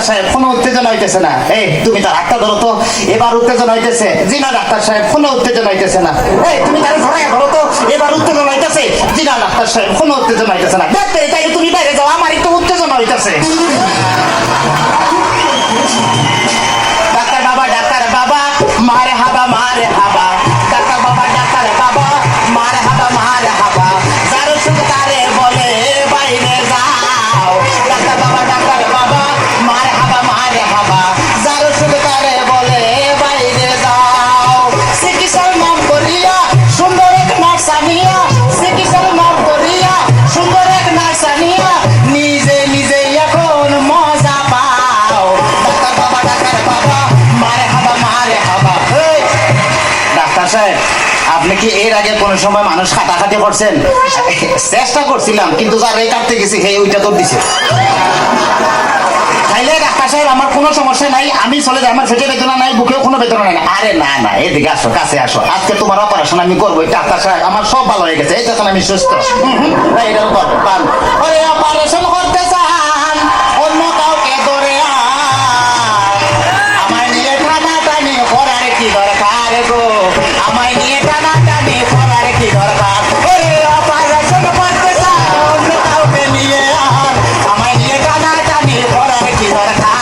সাহেব কোনো উত্তেজনা হইতেছে না। এই তুমি তার হাতটা ধরো তো, এবার উত্তেজনা হইতেছে। জি না ডাক্তার সাহেব, কোনো উত্তেজনা হইতেছে না। এই তুমি তার ধরো তো, এবার উত্তেজনা হইতেছে। জি না ডাক্তার সাহেব, কোনো উত্তেজনা হইতেছে না। ডাক্তার তাই তুমি বাইরে যাও, আমার একটু উত্তেজনা হইতেছে। ডাক্তার বাবা মারে হাবা ডাক্তার বাবা মারে হাবা যার ওষুধ তারে বলে বাইরে যাও। ডাক্তার বাবা মারে হাবা যার ওষুধ তারে বলে বাইরে যাও। চিকিৎসার নাম করিয়া সুন্দর এক নার্স আনিয়া, চিকিৎসার নাম করিয়া সুন্দর এক নার্স আনিয়া নিজে এখন মজা পাও। ডাক্তার বাবা মারে হাবা। ডাক্তার সাহেব, আপনি কি এর আগে কোন সময় মানুষ খাটাখাটি করছেন? চেষ্টা করছিলাম, কিন্তু যার এই কাটতে গেছি হে ওইটা তো দিছে। তাইলে ডাক্তার সাহেব আমার কোনো সমস্যা নাই, আমি চলে যাই, আমার পেটে বেদনা নাই, বুকেও কোনো বেদনা নাই। আরে না এদিকে আসো, কাছে আসো, আজকে তোমার অপারেশন আমি করবো। ডাক্তার সাহেব আমার সব ভালো হয়ে গেছে, এই যখন আমি সুস্থ। অপারেশন করতে চান অন্য কাউকে ধরে আমায় নিয়ে টানাটানি করার কি দরকার গো, আমায় নিয়ে টানাটানি করার কি দরকার? অপারেশন করতে চান অন্য কাউকে নিয়ে আমায় নিয়ে টানাটানি করার কি দরকার?